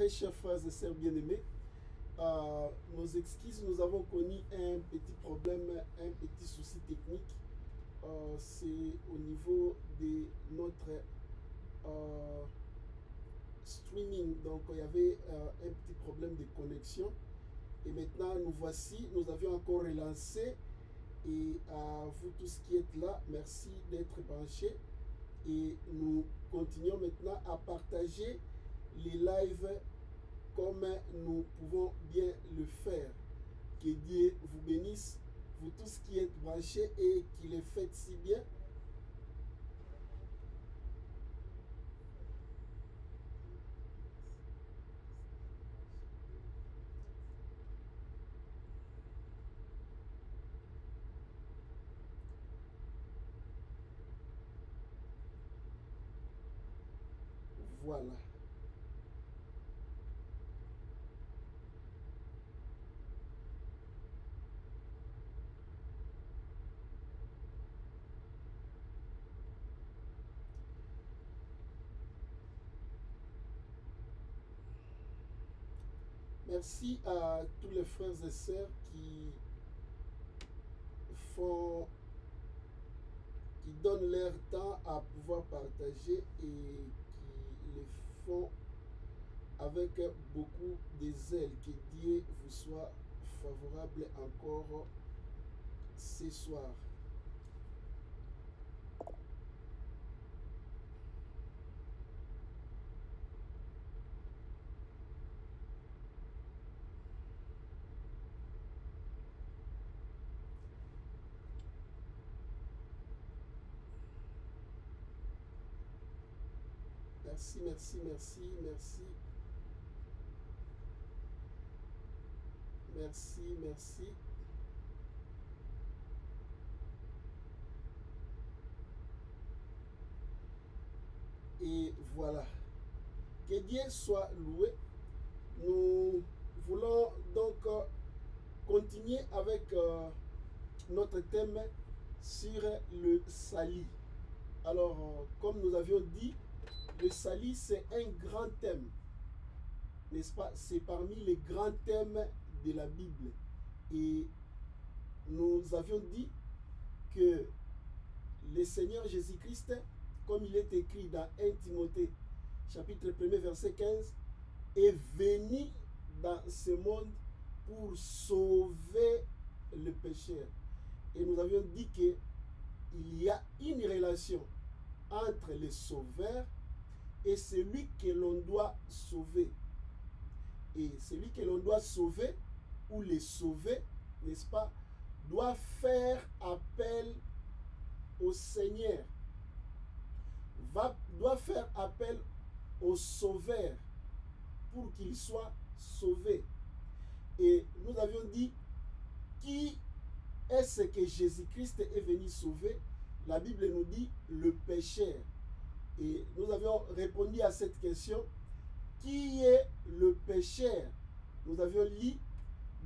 très chers frères et sœurs bien-aimés. Nos excuses, nous avons connu un petit problème, un petit souci technique. C'est au niveau de notre streaming. Donc, il y avait un petit problème de connexion. Et maintenant, nous voici. Nous avions encore relancé. Et à vous tous qui êtes là, merci d'être branchés. Et nous continuons maintenant à partager les lives comme nous pouvons bien le faire. Que Dieu vous bénisse, vous tous qui êtes branchés et qui les faites si bien. Voilà. Merci à tous les frères et sœurs qui donnent leur temps à pouvoir partager et qui le font avec beaucoup de zèle. Que Dieu vous soit favorable encore ce soir. Merci, merci, merci, merci. Merci, merci. Et voilà. Que Dieu soit loué. Nous voulons donc continuer avec notre thème sur le salut. Alors, comme nous avions dit, le salut, c'est un grand thème. N'est-ce pas? C'est parmi les grands thèmes de la Bible. Et nous avions dit que le Seigneur Jésus-Christ, comme il est écrit dans 1 Timothée, chapitre 1er, verset 15, est venu dans ce monde pour sauver le pécheur. Et nous avions dit qu'il y a une relation entre le sauveur et celui que l'on doit sauver. Et celui que l'on doit sauver, ou les sauver, n'est-ce pas, doit faire appel au Seigneur, doit faire appel au sauveur pour qu'il soit sauvé. Et nous avions dit, qui est-ce que Jésus-Christ est venu sauver? La Bible nous dit le pécheur. Et nous avions répondu à cette question. Qui est le pécheur? Nous avions lu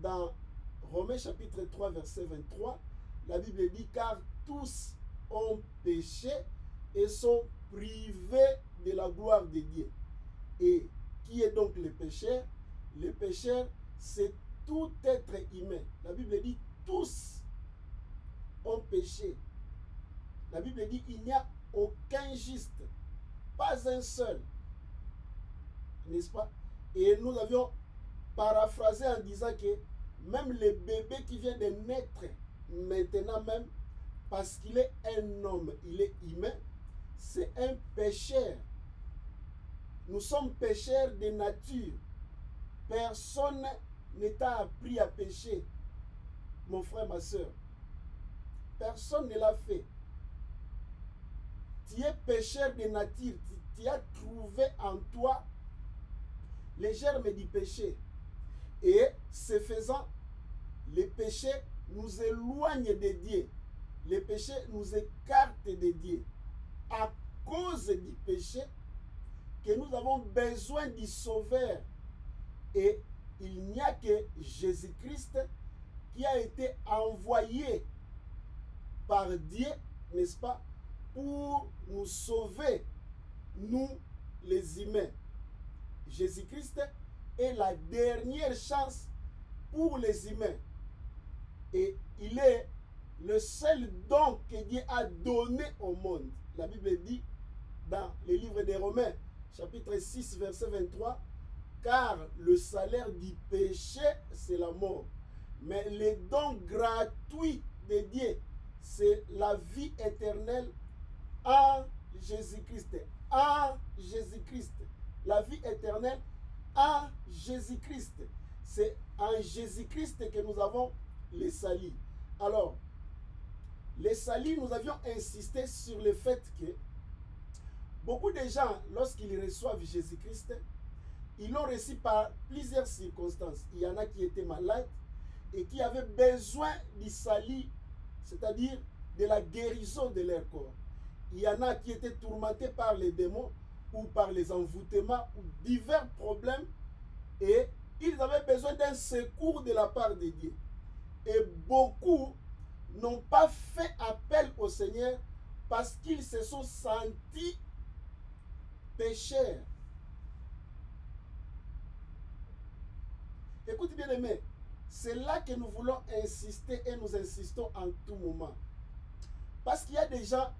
dans Romains chapitre 3 verset 23. La Bible dit car tous ont péché et sont privés de la gloire de Dieu. Et qui est donc le pécheur? Le pécheur, c'est tout être humain. La Bible dit tous ont péché. La Bible dit il n'y a aucun juste, pas un seul. N'est-ce pas? Et nous avions paraphrasé en disant que même le bébé qui vient de naître maintenant même, parce qu'il est un homme, il est humain, c'est un pécheur. Nous sommes pécheurs de nature. Personne ne t'a appris à pécher, mon frère, ma soeur. Personne ne l'a fait. Tu es pécheur de nature. Tu as trouvé en toi les germes du péché. Et ce faisant, les péchés nous éloignent de Dieu. Les péchés nous écartent de Dieu. À cause du péché, que nous avons besoin du Sauveur. Et il n'y a que Jésus-Christ qui a été envoyé par Dieu, n'est-ce pas, pour nous sauver, nous les humains. Jésus-Christ est la dernière chance pour les humains. Et il est le seul don que Dieu a donné au monde. La Bible dit dans le livre des Romains, chapitre 6, verset 23, car le salaire du péché, c'est la mort. Mais le don gratuit de Dieu, c'est la vie éternelle en Jésus-Christ. En Jésus-Christ. La vie éternelle en Jésus-Christ. C'est en Jésus-Christ que nous avons les salis. Alors, les salis, nous avions insisté sur le fait que beaucoup de gens, lorsqu'ils reçoivent Jésus-Christ, ils l'ont reçu par plusieurs circonstances. Il y en a qui étaient malades et qui avaient besoin du salut, c'est-à-dire de la guérison de leur corps. Il y en a qui étaient tourmentés par les démons ou par les envoûtements ou divers problèmes et ils avaient besoin d'un secours de la part de Dieu. Et beaucoup n'ont pas fait appel au Seigneur parce qu'ils se sont sentis pécheurs. Écoute bien aimé, c'est là que nous voulons insister et nous insistons en tout moment. Parce qu'il y a des gens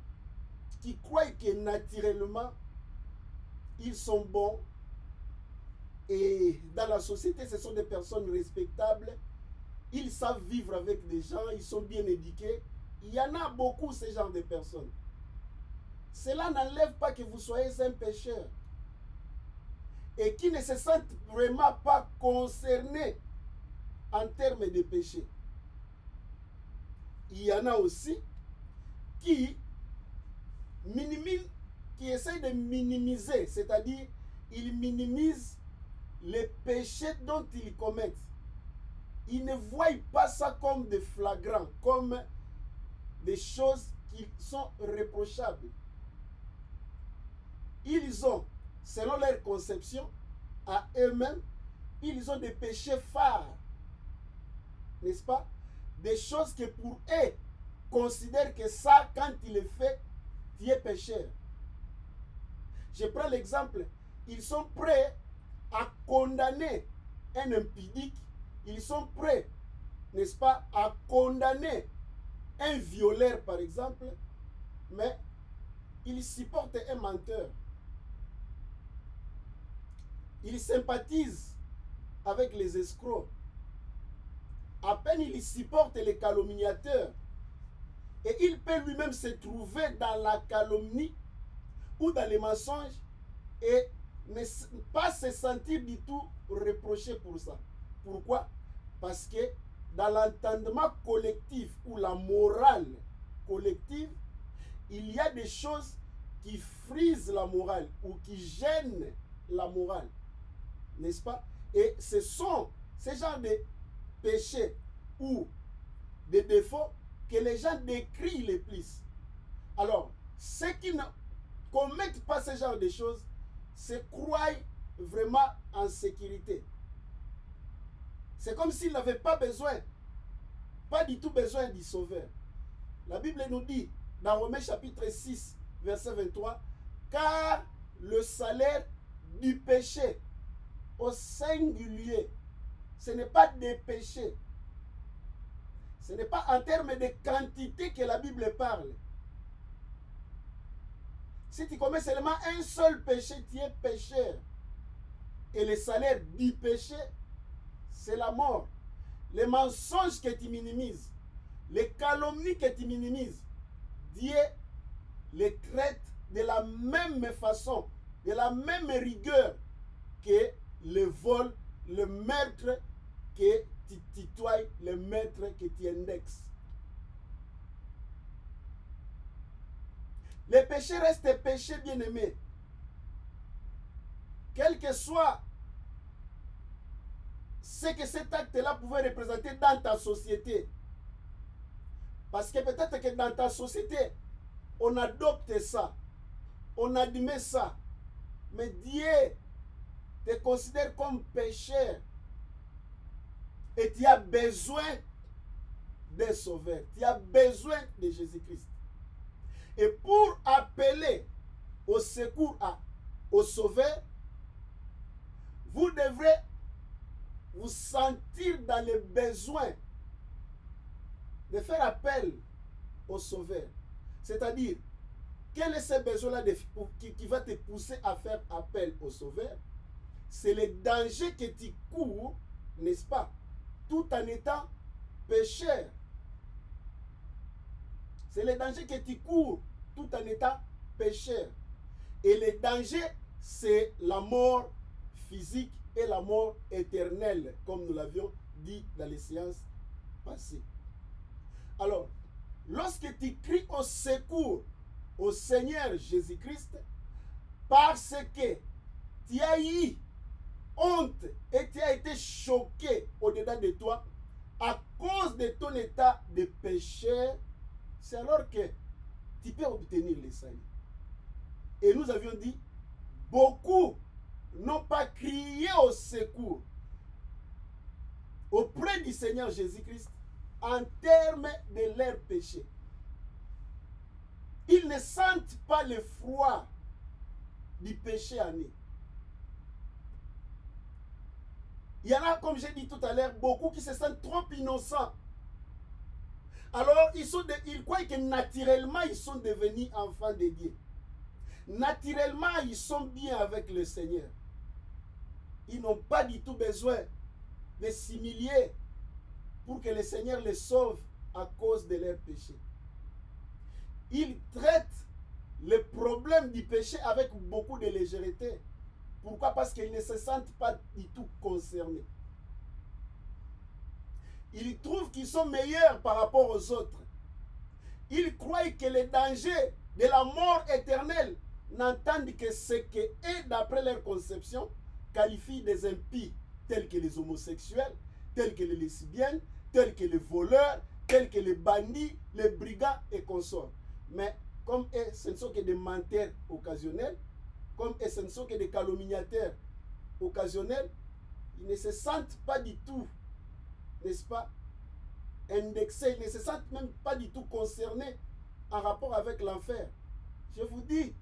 qui croient que naturellement, ils sont bons et dans la société, ce sont des personnes respectables. Ils savent vivre avec des gens, ils sont bien éduqués. Il y en a beaucoup, ce genre de personnes. Cela n'enlève pas que vous soyez un pécheur et qui ne se sentent vraiment pas concernés en termes de péché. Il y en a aussi qui minimisent, qui essaient de minimiser, c'est-à-dire ils minimisent les péchés dont ils commettent. Ils ne voient pas ça comme des flagrants, comme des choses qui sont reprochables. Ils ont, selon leur conception, à eux-mêmes, ils ont des péchés phares, n'est-ce pas? Des choses que pour eux, considèrent que ça, quand il le fait, tu es pécheur. Je prends l'exemple, ils sont prêts à condamner un impudique, ils sont prêts, n'est-ce pas, à condamner un violeur, par exemple, mais ils supportent un menteur. Ils sympathisent avec les escrocs. À peine il supporte les calomniateurs. Et il peut lui-même se trouver dans la calomnie ou dans les mensonges et ne pas se sentir du tout reproché pour ça. Pourquoi? Parce que dans l'entendement collectif ou la morale collective, il y a des choses qui frisent la morale ou qui gênent la morale. N'est-ce pas? Et ce sont ces genres de péchés ou de défauts que les gens décrient les plus. Alors, ceux qui ne commettent pas ce genre de choses se croient vraiment en sécurité. C'est comme s'ils n'avaient pas besoin, pas du tout besoin du Sauveur. La Bible nous dit, dans Romains chapitre 6, verset 23, car le salaire du péché au singulier, ce n'est pas des péchés. Ce n'est pas en termes de quantité que la Bible parle. Si tu commets seulement un seul péché, tu es pécheur. Et le salaire du péché, c'est la mort. Les mensonges que tu minimises, les calomnies que tu minimises, Dieu les traite de la même façon, de la même rigueur que le vol, le meurtre que tu tutoies, le meurtre que tu indexes. Les péchés restent péchés, bien-aimés. Quel que soit ce que cet acte-là pouvait représenter dans ta société. Parce que peut-être que dans ta société, on adopte ça, on admet ça. Mais Dieu te considère comme pécheur. Et tu as besoin d'un sauveur. Tu as besoin de Jésus-Christ. Et pour appeler au secours au sauveur, vous devrez vous sentir dans le besoin de faire appel au Sauveur. C'est-à-dire, quel est ce besoin-là qui va te pousser à faire appel au Sauveur? C'est le danger que tu cours, n'est-ce pas, tout en étant pécheur. C'est le danger que tu cours tout en étant pécheur. Et le danger, c'est la mort physique et la mort éternelle, comme nous l'avions dit dans les séances passées. Alors, lorsque tu cries au secours au Seigneur Jésus-Christ, parce que tu as eu honte et tu as été choqué au-dedans de toi à cause de ton état de pécheur, c'est alors que tu peux obtenir le salut. Et nous avions dit, beaucoup n'ont pas crié au secours auprès du Seigneur Jésus-Christ en termes de leur péché. Ils ne sentent pas le froid du péché en eux. Il y en a, comme j'ai dit tout à l'heure, beaucoup qui se sentent trop innocents. Alors, ils croient que naturellement, ils sont devenus enfants de Dieu. Naturellement, ils sont bien avec le Seigneur. Ils n'ont pas du tout besoin de s'humilier pour que le Seigneur les sauve à cause de leurs péchés. Ils traitent le problème du péché avec beaucoup de légèreté. Pourquoi? Parce qu'ils ne se sentent pas du tout concernés. Ils trouvent qu'ils sont meilleurs par rapport aux autres. Ils croient que les dangers de la mort éternelle n'entendent que ce que, et d'après leur conception, qualifient des impies, tels que les homosexuels, tels que les lesbiennes, tels que les voleurs, tels que les bandits, les brigands et consorts. Mais comme ce ne sont que des menteurs occasionnels, comme ce ne sont que des calomniateurs occasionnels, ils ne se sentent pas du tout, n'est-ce pas, indexés, ils ne se sentent même pas du tout concernés en rapport avec l'enfer. Je vous dis,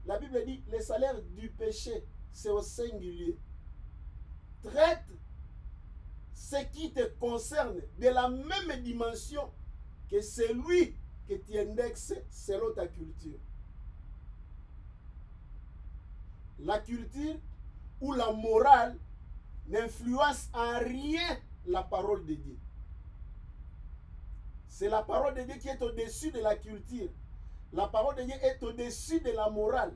la Bible dit, le salaire du péché, c'est au singulier. Traite ce qui te concerne de la même dimension que celui que tu indexes selon ta culture. La culture ou la morale n'influence en rien la parole de Dieu. C'est la parole de Dieu qui est au-dessus de la culture. La parole de Dieu est au-dessus de la morale.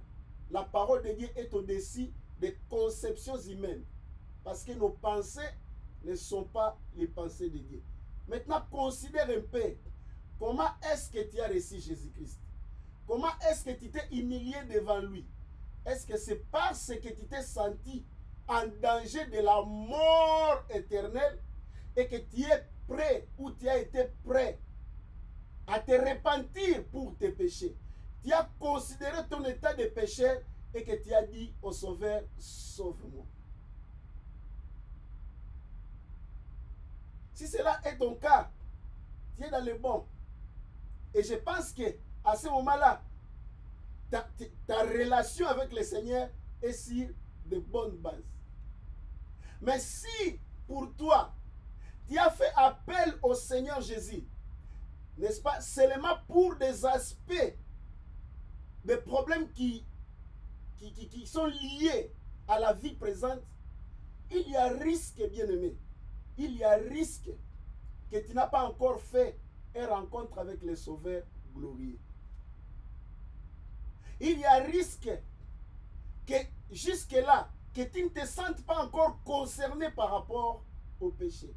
La parole de Dieu est au-dessus des conceptions humaines. Parce que nos pensées ne sont pas les pensées de Dieu. Maintenant, considère un peu comment est-ce que tu as reçu Jésus-Christ. Comment est-ce que tu t'es humilié devant lui. Est-ce que c'est parce que tu t'es senti en danger de la mort éternelle et que tu es prêt ou tu as été prêt à te repentir pour tes péchés? Tu as considéré ton état de pécheur et que tu as dit au Sauveur, sauve-moi. Si cela est ton cas, tu es dans le bon. Et je pense que à ce moment-là, ta relation avec le Seigneur est sur de bonnes bases. Mais si pour toi, tu as fait appel au Seigneur Jésus, n'est-ce pas, seulement pour des aspects, des problèmes qui sont liés à la vie présente, il y a risque, bien-aimé, il y a risque que tu n'as pas encore fait une rencontre avec le Sauveur glorieux. Il y a risque que jusque-là, que tu ne te sentes pas encore concerné par rapport au péché.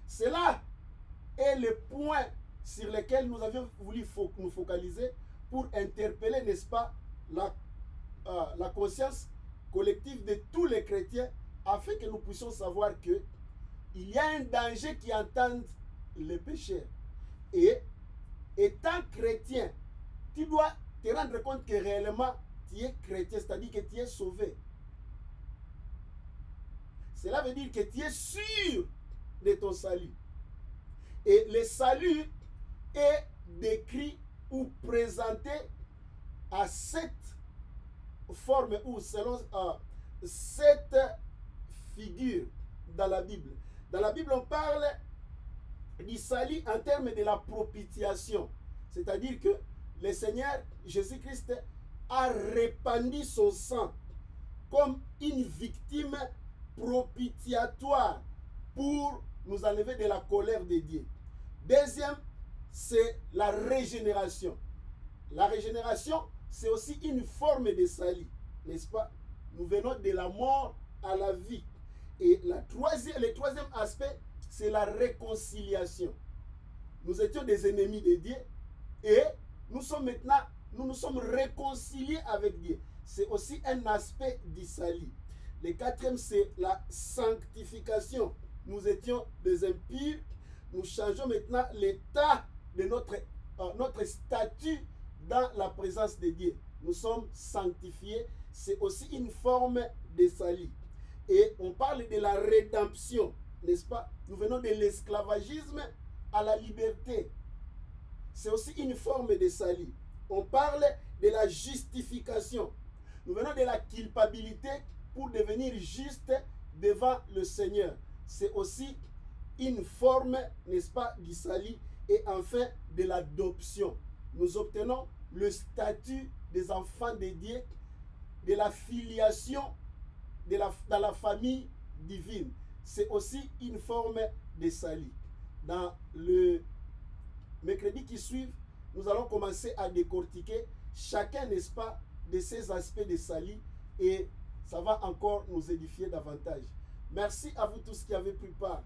Cela est le point sur lequel nous avions voulu nous focaliser pour interpeller, n'est-ce pas, la conscience collective de tous les chrétiens afin que nous puissions savoir que il y a un danger qui entende les pécheurs. Et étant chrétien, tu dois te rendre compte que réellement tu es chrétien, c'est-à-dire que tu es sauvé. Cela veut dire que tu es sûr de ton salut. Et le salut est décrit ou présenté à cette forme ou selon cette figure dans la Bible. Dans la Bible, on parle du salut en termes de la propitiation. C'est-à-dire que le Seigneur Jésus-Christ a répandu son sang comme une victime propitiatoire pour nous enlever de la colère de Dieu. Deuxième, c'est la régénération. La régénération, c'est aussi une forme de salut, n'est-ce pas? Nous venons de la mort à la vie. Et le troisième aspect, c'est la réconciliation. Nous étions des ennemis de Dieu et nous sommes maintenant, nous nous sommes réconciliés avec Dieu. C'est aussi un aspect du salut. Le quatrième, c'est la sanctification. Nous étions des impurs. Nous changeons maintenant l'état de notre statut dans la présence de Dieu. Nous sommes sanctifiés. C'est aussi une forme de salut. Et on parle de la rédemption, n'est-ce pas? Nous venons de l'esclavagisme à la liberté. C'est aussi une forme de salut. On parle de la justification. Nous venons de la culpabilité pour devenir juste devant le Seigneur. C'est aussi une forme, n'est-ce pas, du salut. Et enfin, de l'adoption. Nous obtenons le statut des enfants de Dieu, de la filiation dans la famille divine. C'est aussi une forme de salut. Dans le mercredi qui suit, nous allons commencer à décortiquer chacun, n'est-ce pas, de ces aspects de salut et ça va encore nous édifier davantage. Merci à vous tous qui avez pris part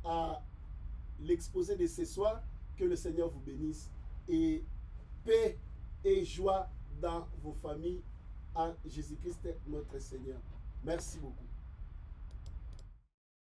à l'exposé de ce soir. Que le Seigneur vous bénisse et paix et joie dans vos familles en Jésus-Christ notre Seigneur. Merci beaucoup.